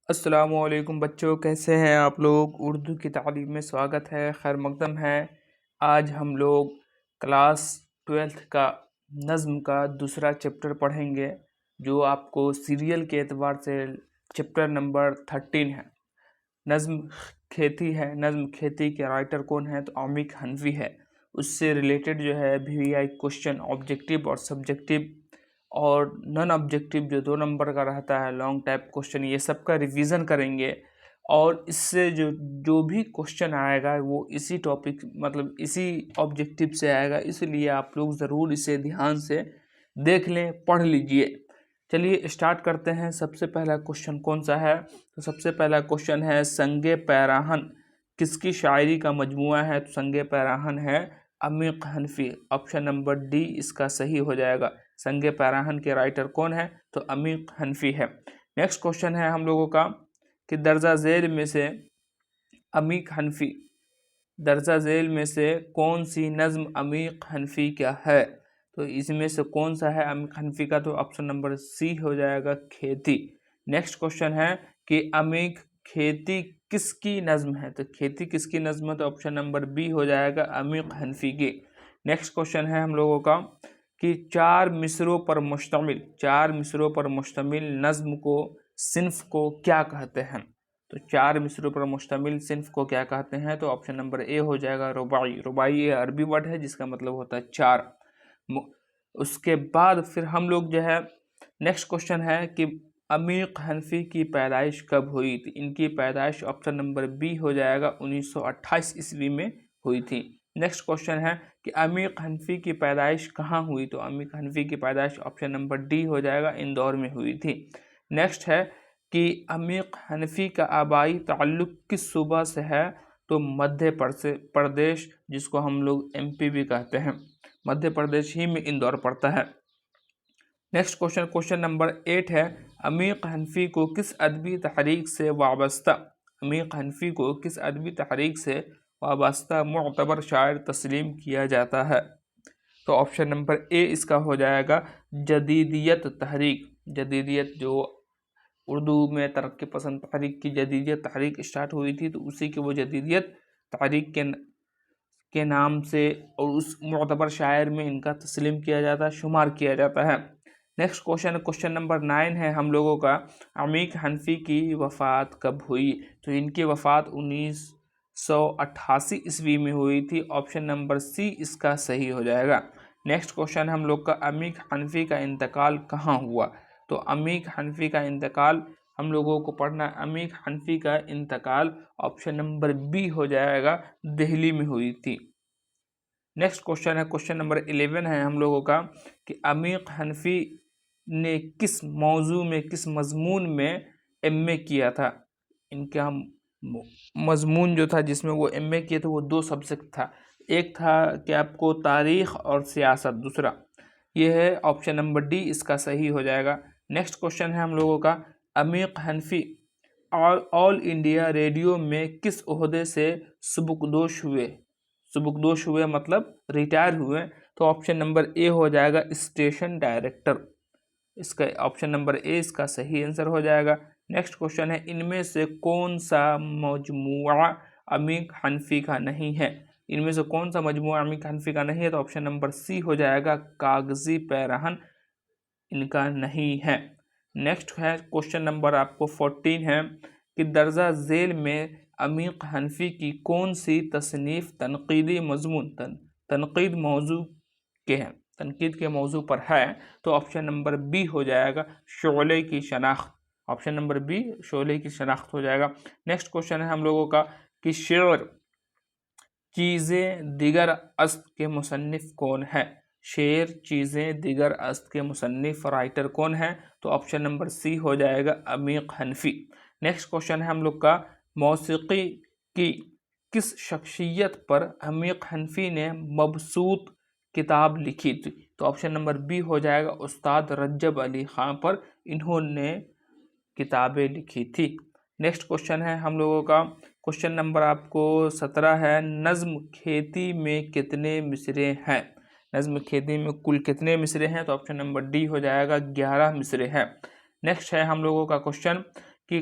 السلام علیکم بچوں، کیسے ہیں آپ لوگ؟ اردو کی تعلیم میں سواگت ہے، خیر مقدم ہے۔ آج ہم لوگ کلاس 12 کا نظم کا دوسرا چیپٹر پڑھیں گے، جو آپ کو سیریل کے اعتبار سے چیپٹر نمبر 13 ہے۔ نظم کھیتی ہے۔ نظم کھیتی کے رائٹر کون ہے؟ تو عمیق حنفی ہے۔ اس سے ریلیٹڈ جو ہے VVI کوشچن آبجیکٹیو اور سبجیکٹیو اور نان آبجیکٹیو جو 2 نمبر کا رہتا ہے لانگ ٹائپ کوشچن، یہ سب کا ریویژن کریں گے، اور اس سے جو بھی کوشچن آئے گا وہ اسی ٹاپک مطلب اسی آبجیکٹیو سے آئے گا، اس لیے آپ لوگ ضرور اسے دھیان سے دیکھ لیں، پڑھ لیجئے۔ چلیے اسٹارٹ کرتے ہیں۔ سب سے پہلا کوشچن کون سا ہے؟ تو سب سے پہلا کوشچن ہے سنگ پیراہن کس کی شاعری کا مجموعہ ہے؟ تو سنگ پیراہن ہے عمیق حنفی۔ آپشن نمبر ڈی اس کا صحیح ہو جائے گا۔ سنگ پیراہن کے رائٹر کون ہے؟ تو عمیق حنفی ہے۔ نیکسٹ کوشچن ہے ہم لوگوں کا کہ درجہ ذیل میں سے عمیق حنفی درجہ ذیل میں سے کون سی نظم عمیق حنفی کیا ہے؟ تو اس میں سے کون سا ہے عمیق حنفی کا؟ تو آپشن نمبر سی ہو جائے گا کھیتی۔ نیکسٹ کوشچن ہے کہ عمیق کھیتی کس کی نظم ہے؟ تو کھیتی کس کی نظم ہے؟ تو آپشن نمبر بی ہو جائے گا عمیق حنفی کی۔ نیکسٹ کوشچن ہے ہم لوگوں کا کہ چار مصروں پر مشتمل نظم کو صنف کو کیا کہتے ہیں؟ تو چار مصروں پر مشتمل صنف کو کیا کہتے ہیں؟ تو آپشن نمبر اے ہو جائے گا رباعی۔ رباعی یہ عربی ورڈ ہے جس کا مطلب ہوتا ہے چار۔ اس کے بعد پھر ہم لوگ جو ہے نیکسٹ کوشچن ہے کہ عمیق حنفی کی پیدائش کب ہوئی تھی؟ ان کی پیدائش آپشن نمبر بی ہو جائے گا 1928 عیسوی میں ہوئی تھی۔ نیکسٹ کوشچن ہے کہ عمیق حنفی کی پیدائش کہاں ہوئی؟ تو عمیق حنفی کی پیدائش آپشن نمبر ڈی ہو جائے گا اندور میں ہوئی تھی۔ نیکسٹ ہے کہ عمیق حنفی کا آبائی تعلق کس صوبہ سے ہے؟ تو مدھیہ پردیش، جس کو ہم لوگ MP بھی کہتے ہیں، مدھیہ پردیش ہی میں اندور پڑتا ہے۔ نیکسٹ کوشچن نمبر 8 ہے عمیق حنفی کو کس ادبی تحریک سے وابستہ معتبر شاعر تسلیم کیا جاتا ہے؟ تو آپشن نمبر اے اس کا ہو جائے گا جدیدیت تحریک۔ جدیدیت جو اردو میں ترقی پسند تحریک کی جدیدیت تحریک اسٹارٹ ہوئی تھی، تو اسی کی وہ جدیدیت تحریک کے نام سے اور اس معتبر شاعر میں ان کا تسلیم کیا جاتا ہے، شمار کیا جاتا ہے۔ نیکسٹ کوشچن نمبر 9 ہے ہم لوگوں کا عمیق حنفی کی وفات کب ہوئی؟ تو ان کی وفات 1988 عیسوی میں ہوئی تھی۔ آپشن نمبر سی اس کا صحیح ہو جائے گا۔ نیکسٹ کوشچن ہم لوگ کا عمیق حنفی کا انتقال کہاں ہوا؟ تو عمیق حنفی کا انتقال ہم لوگوں کو پڑھنا ہے۔ عمیق حنفی کا انتقال آپشن نمبر بی ہو جائے گا دہلی میں ہوئی تھی۔ نیکسٹ کوشچن ہے کوشچن نمبر 11 ہے ہم لوگوں کا کہ عمیق حنفی نے کس موضوع میں کس مضمون میں MA کیا تھا؟ ان کا مضمون جو تھا جس میں وہ MA کیے تھے وہ 2 سبجیکٹ تھا، ایک تھا کہ آپ کو تاریخ اور سیاست، دوسرا یہ ہے آپشن نمبر ڈی اس کا صحیح ہو جائے گا۔ نیکسٹ کوشچن ہے ہم لوگوں کا عمیق حنفی آل انڈیا ریڈیو میں کس عہدے سے سبکدوش ہوئے مطلب ریٹائر ہوئے؟ تو آپشن نمبر اے ہو جائے گا اسٹیشن ڈائریکٹر۔ اس کا آپشن نمبر اے اس کا صحیح آنسر ہو جائے گا۔ نیکسٹ کوشچن ہے ان میں سے کون سا مجموعہ عمیق حنفی کا نہیں ہے؟ ان میں سے کون سا مجموعہ عمیق حنفی کا نہیں ہے؟ تو آپشن نمبر سی ہو جائے گا کاغذی پیراہن ان کا نہیں ہے۔ نیکسٹ ہے کوشچن نمبر آپ کو 14 ہے کہ درجہ ذیل میں عمیق حنفی کی کون سی تصنیف تنقیدی مضمون تنقید موضوع تنقید کے موضوع پر ہے؟ تو آپشن نمبر بی ہو جائے گا شعلے کی شناخت۔ آپشن نمبر بی شعلے کی شناخت ہو جائے گا۔ نیکسٹ کوشچن ہے ہم لوگوں کا کہ شعر چیزیں دیگر است کے مصنف کون ہے؟ شعر چیزیں دیگر است کے مصنف رائٹر کون ہے؟ تو آپشن نمبر سی ہو جائے گا عمیق حنفی۔ نیکسٹ کوشچن ہے ہم لوگ کا موسیقی کی کس شخصیت پر عمیق حنفی نے مبسوط کتاب لکھی تھی؟ تو آپشن نمبر بی ہو جائے گا استاد رجب علی خان پر انہوں نے کتابیں لکھی تھی۔ نیکسٹ کوشچن ہے ہم لوگوں کا کوشچن نمبر آپ کو 17 ہے نظم کھیتی میں کتنے مصرے ہیں؟ نظم کھیتی میں کل کتنے مصرے ہیں؟ تو آپشن نمبر ڈی ہو جائے گا 11 مصرے ہیں۔ نیکسٹ ہے ہم لوگوں کا کوشچن کہ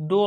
2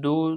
2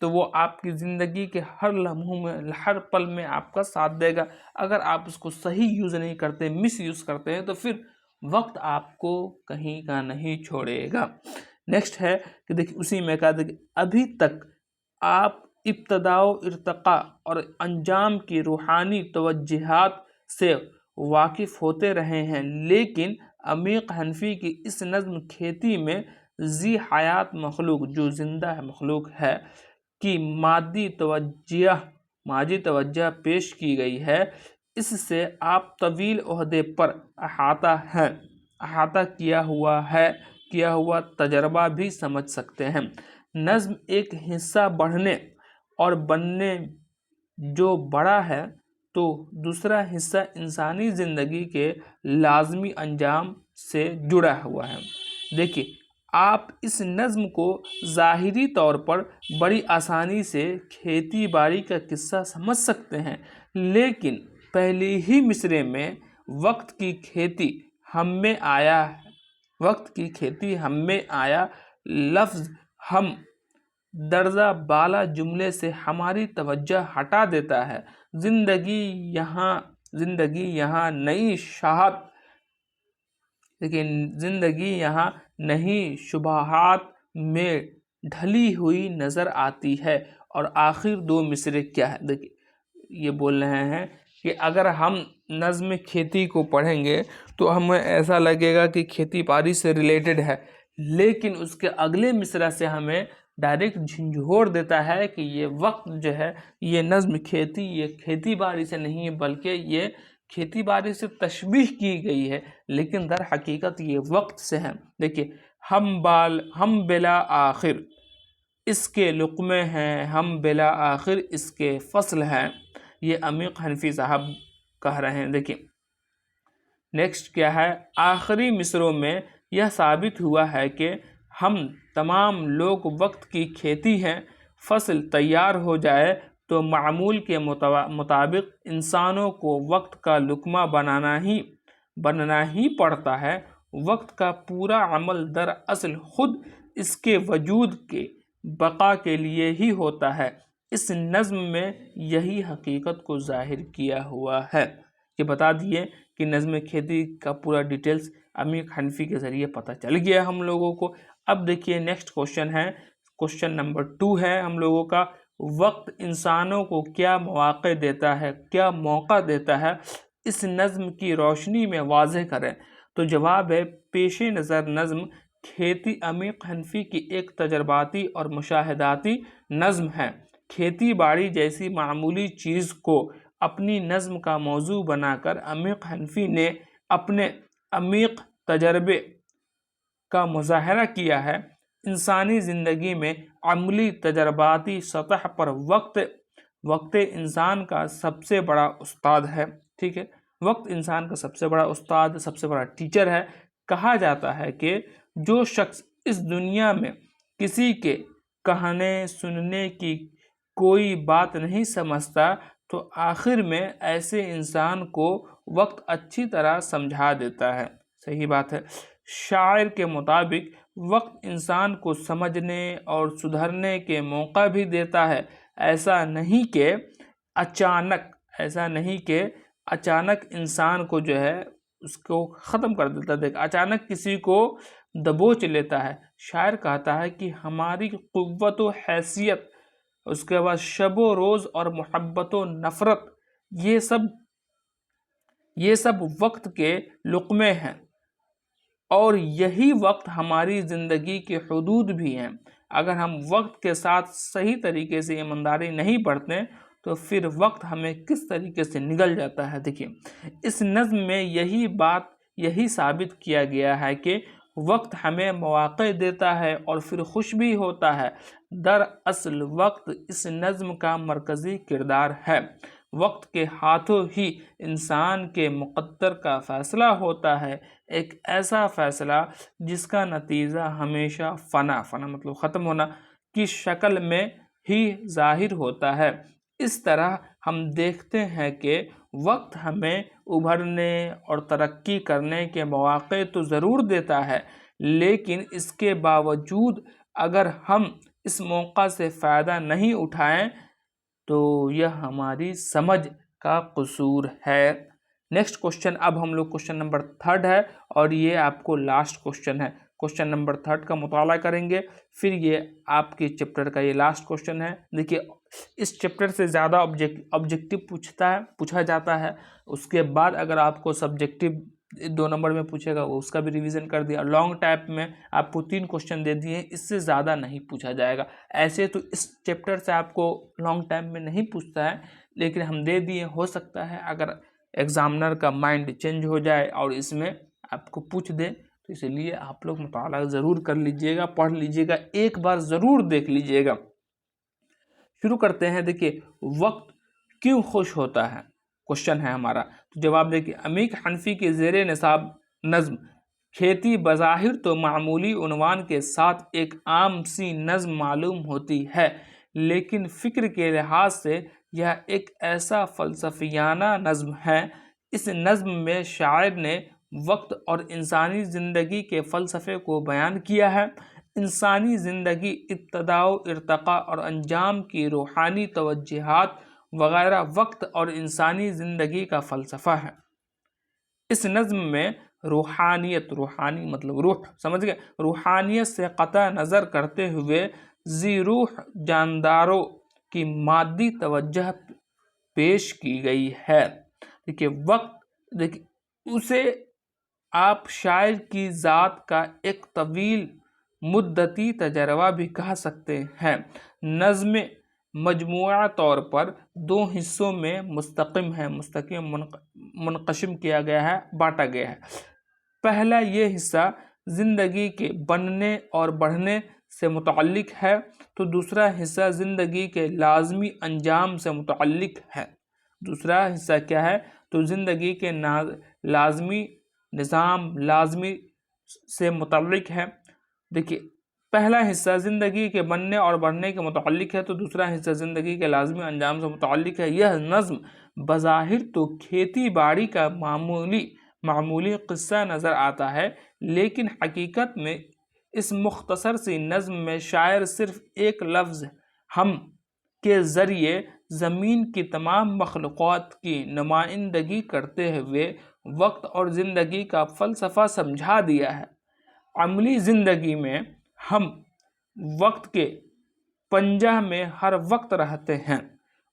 تو وہ آپ کی زندگی کے ہر لمحوں میں، ہر پل میں آپ کا ساتھ دے گا۔ اگر آپ اس کو صحیح یوز نہیں کرتے، مس یوز کرتے ہیں، تو پھر وقت آپ کو کہیں کا نہیں چھوڑے گا۔ نیکسٹ ہے کہ دیکھیں اسی میں کہا کہ ابھی تک آپ ابتدا و ارتقاء اور انجام کی روحانی توجہات سے واقف ہوتے رہے ہیں، لیکن عمیق حنفی کی اس نظم کھیتی میں ذی حیات مخلوق، جو زندہ مخلوق ہے، کی مادی توجہ پیش کی گئی ہے، اس سے آپ طویل عہدے پر احاطہ کیا ہوا تجربہ بھی سمجھ سکتے ہیں۔ نظم ایک حصہ بڑھنے اور بننے جو بڑا ہے، تو دوسرا حصہ انسانی زندگی کے لازمی انجام سے جڑا ہوا ہے۔ دیکھیے آپ اس نظم کو ظاہری طور پر بڑی آسانی سے کھیتی باڑی کا قصہ سمجھ سکتے ہیں، لیکن پہلے ہی مصرعے میں وقت کی کھیتی ہم میں آیا لفظ ہم درجہ بالا جملے سے ہماری توجہ ہٹا دیتا ہے۔ زندگی یہاں نئی شاہد، لیکن زندگی یہاں نئی شبہات میں ڈھلی ہوئی نظر آتی ہے۔ اور آخر دو مصرعے کیا ہے؟ دیکھیے یہ بول رہے ہیں کہ اگر ہم نظم کھیتی کو پڑھیں گے تو ہمیں ایسا لگے گا کہ کھیتی باڑی سے ریلیٹڈ ہے، لیکن اس کے اگلے مصرعہ سے ہمیں ڈائریکٹ جھنجھوڑ دیتا ہے کہ یہ وقت جو ہے، یہ نظم یہ کھیتی باڑی سے نہیں ہے، بلکہ یہ کھیتی باڑی سے تشبیہ کی گئی ہے، لیکن در حقیقت یہ وقت سے ہے۔ دیکھیے ہم بلا آخر اس کے لقمے ہیں، ہم بلا آخر اس کے فصل ہیں، یہ عمیق حنفی صاحب کہہ رہے ہیں۔ دیکھیے نیکسٹ کیا ہے؟ آخری مصرعوں میں یہ ثابت ہوا ہے کہ ہم تمام لوگ وقت کی کھیتی ہیں۔ فصل تیار ہو جائے تو معمول کے مطابق انسانوں کو وقت کا لقمہ بننا ہی پڑتا ہے۔ وقت کا پورا عمل دراصل خود اس کے وجود کے بقا کے لیے ہی ہوتا ہے۔ اس نظم میں یہی حقیقت کو ظاہر کیا ہوا ہے۔ کہ بتا دیے کہ نظم کھیتی کا پورا ڈیٹیلز عمیق حنفی کے ذریعے پتہ چل گیا ہم لوگوں کو۔ اب دیکھیے نیکسٹ کوشچن ہے، کوشچن نمبر 2 ہے ہم لوگوں کا، وقت انسانوں کو کیا مواقع دیتا ہے، کیا موقع دیتا ہے، اس نظم کی روشنی میں واضح کریں۔ تو جواب ہے پیش نظر نظم کھیتی عمیق حنفی کی ایک تجرباتی اور مشاہداتی نظم ہے۔ کھیتی باڑی جیسی معمولی چیز کو اپنی نظم کا موضوع بنا کر عمیق حنفی نے اپنے عمیق تجربے کا مظاہرہ کیا ہے۔ انسانی زندگی میں عملی تجرباتی سطح پر وقت انسان کا سب سے بڑا استاد ہے۔ ٹھیک ہے، وقت انسان کا سب سے بڑا استاد، سب سے بڑا ٹیچر ہے۔ کہا جاتا ہے کہ جو شخص اس دنیا میں کسی کے کہنے سننے کی کوئی بات نہیں سمجھتا، تو آخر میں ایسے انسان کو وقت اچھی طرح سمجھا دیتا ہے۔ صحیح بات ہے۔ شاعر کے مطابق وقت انسان کو سمجھنے اور سدھرنے کے موقع بھی دیتا ہے۔ ایسا نہیں کہ اچانک انسان کو جو ہے اس کو ختم کر دیتا ہے، اچانک کسی کو دبوچ لیتا ہے۔ شاعر کہتا ہے کہ ہماری قوت و حیثیت، اس کے بعد شب و روز اور محبت و نفرت، یہ سب وقت کے لقمے ہیں، اور یہی وقت ہماری زندگی کے حدود بھی ہیں۔ اگر ہم وقت کے ساتھ صحیح طریقے سے ایمانداری نہیں برتیں تو پھر وقت ہمیں کس طریقے سے نگل جاتا ہے۔ دیکھیے اس نظم میں یہی ثابت کیا گیا ہے کہ وقت ہمیں مواقع دیتا ہے اور پھر خوش بھی ہوتا ہے۔ دراصل وقت اس نظم کا مرکزی کردار ہے۔ وقت کے ہاتھوں ہی انسان کے مقدر کا فیصلہ ہوتا ہے، ایک ایسا فیصلہ جس کا نتیجہ ہمیشہ فنا مطلب ختم ہونا کی شکل میں ہی ظاہر ہوتا ہے۔ اس طرح ہم دیکھتے ہیں کہ وقت ہمیں ابھرنے اور ترقی کرنے کے مواقع تو ضرور دیتا ہے، لیکن اس کے باوجود اگر ہم اس موقع سے فائدہ نہیں اٹھائیں تو یہ ہماری سمجھ کا قصور ہے۔ نیکسٹ کوشچن، اب ہم لوگ کوشچن نمبر 3 ہے اور یہ آپ کو لاسٹ کوشچن ہے۔ کوشچن نمبر 3 کا مطالعہ کریں گے، پھر یہ آپ کے چیپٹر کا یہ لاسٹ کوشچن ہے۔ دیکھیے اس چیپٹر سے زیادہ آبجیکٹیو پوچھا جاتا ہے، اس کے بعد اگر آپ کو سبجیکٹیو 2 نمبر میں پوچھے گا وہ اس کا بھی ریویژن کر دیا۔ لانگ ٹائپ میں آپ کو 3 کوشچن دے دیے ہیں، اس سے زیادہ نہیں پوچھا جائے گا۔ ایسے تو اس چیپٹر سے آپ کو لانگ ٹائم میں نہیں پوچھتا ہے، لیکن ہم دے دیے، ہو سکتا ہے اگر ایگزامنر کا مائنڈ چینج ہو جائے اور اس میں آپ کو پوچھ دے، تو اس لیے آپ لوگ مطالعہ ضرور کر لیجئے گا، پڑھ لیجئے گا، ایک بار ضرور دیکھ لیجئے گا۔ شروع کرتے ہیں۔ دیکھیے وقت کیوں خوش ہوتا ہے، کوشچن ہے ہمارا، تو جواب دیکھیے عمیق حنفی کے زیر نصاب نظم کھیتی بظاہر تو معمولی عنوان کے ساتھ ایک عام سی نظم معلوم ہوتی ہے، لیکن فکر کے لحاظ سے یہ ایک ایسا فلسفیانہ نظم ہے۔ اس نظم میں شاعر نے وقت اور انسانی زندگی کے فلسفے کو بیان کیا ہے۔ انسانی زندگی، ابتدا و ارتقاء اور انجام کی روحانی توجہات وغیرہ وقت اور انسانی زندگی کا فلسفہ ہے۔ اس نظم میں روحانیت، روحانی مطلب روح، سمجھ گئے، روحانیت سے قطع نظر کرتے ہوئے ذی روح جانداروں کی مادی توجہ پیش کی گئی ہے۔ دیکھیے وقت، دیکھیے اسے آپ شاعر کی ذات کا ایک طویل مدتی تجربہ بھی کہہ سکتے ہیں۔ نظم مجموعہ طور پر 2 حصوں میں منقسم کیا گیا ہے، بانٹا گیا ہے۔ پہلا یہ حصہ زندگی کے بننے اور بڑھنے سے متعلق ہے، تو دوسرا حصہ زندگی کے لازمی انجام سے متعلق ہے۔ دوسرا حصہ کیا ہے، تو زندگی کے لازمی نظام، لازمی سے متعلق ہے۔ دیکھیے پہلا حصہ زندگی کے بننے اور بڑھنے کے متعلق ہے، تو دوسرا حصہ زندگی کے لازمی انجام سے متعلق ہے۔ یہ نظم بظاہر تو کھیتی باڑی کا معمولی قصہ نظر آتا ہے، لیکن حقیقت میں اس مختصر سی نظم میں شاعر صرف ایک لفظ ہم کے ذریعے زمین کی تمام مخلوقات کی نمائندگی کرتے ہوئے وقت اور زندگی کا فلسفہ سمجھا دیا ہے۔ عملی زندگی میں ہم وقت کے پنجہ میں ہر وقت رہتے ہیں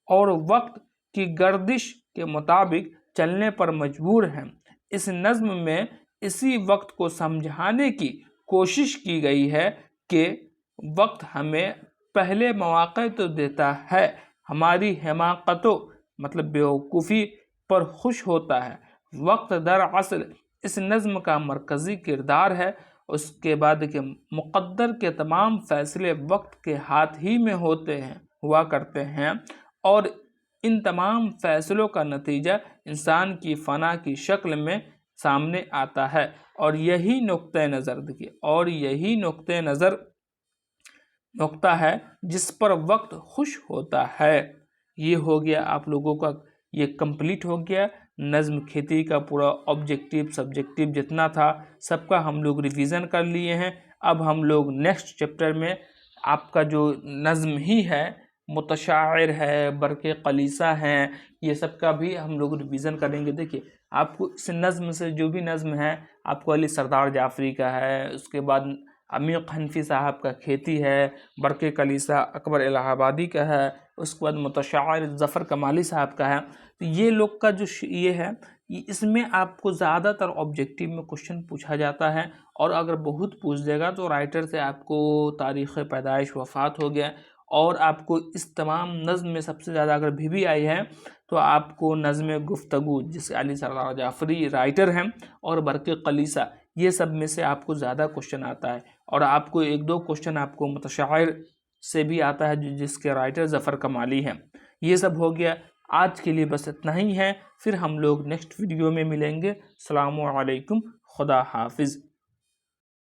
اور وقت کی گردش کے مطابق چلنے پر مجبور ہیں۔ اس نظم میں اسی وقت کو سمجھانے کی کوشش کی گئی ہے کہ وقت ہمیں پہلے مواقع تو دیتا ہے، ہماری حماقتوں مطلب بیوقوفی پر خوش ہوتا ہے۔ وقت دراصل اس نظم کا مرکزی کردار ہے۔ اس کے بعد کہ مقدر کے تمام فیصلے وقت کے ہاتھ ہی میں ہوا کرتے ہیں، اور ان تمام فیصلوں کا نتیجہ انسان کی فنا کی شکل میں سامنے آتا ہے، اور یہی نقطہ نظر، دیکھیے، اور یہی نقطہ ہے جس پر وقت خوش ہوتا ہے۔ یہ ہو گیا آپ لوگوں کا، یہ کمپلیٹ ہو گیا نظم کھیتی کا پورا آبجیکٹیو سبجیکٹیو جتنا تھا سب کا ہم لوگ ریویژن کر لیے ہیں۔ اب ہم لوگ نیکسٹ چیپٹر میں آپ کا جو نظم ہی ہے، متشاعر ہے، برق قلیصہ ہیں، یہ سب کا بھی ہم لوگ ریویژن کریں گے۔ دیکھیے آپ کو اس نظم سے جو بھی نظم ہے، آپ کو علی سردار جعفری کا ہے، اس کے بعد عمیق حنفی صاحب کا کھیتی ہے، برق قلیصہ اکبر الہ آبادی کا ہے، اس کے بعد متشاعر ظفر کمالی صاحب کا ہے۔ تو یہ لوگ کا جو یہ ہے، اس میں آپ کو زیادہ تر آبجیکٹیو میں کوشچن پوچھا جاتا ہے، اور اگر بہت پوچھ دے گا تو رائٹر سے آپ کو تاریخ پیدائش وفات ہو گیا، اور آپ کو اس تمام نظم میں سب سے زیادہ اگر بھی آئی ہے تو آپ کو نظم گفتگو، جس علی سردار جعفری رائٹر ہیں، اور برق قلیصہ، یہ سب میں سے آپ کو زیادہ کوشچن آتا ہے، اور آپ کو 1-2 کوشچن آپ کو متشاعر سے بھی آتا ہے جس کے رائٹر ظفر کمالی ہیں۔ یہ سب ہو گیا، آج کے لیے بس اتنا ہی ہے، پھر ہم لوگ نیکسٹ ویڈیو میں ملیں گے۔ السلام علیکم، خدا حافظ۔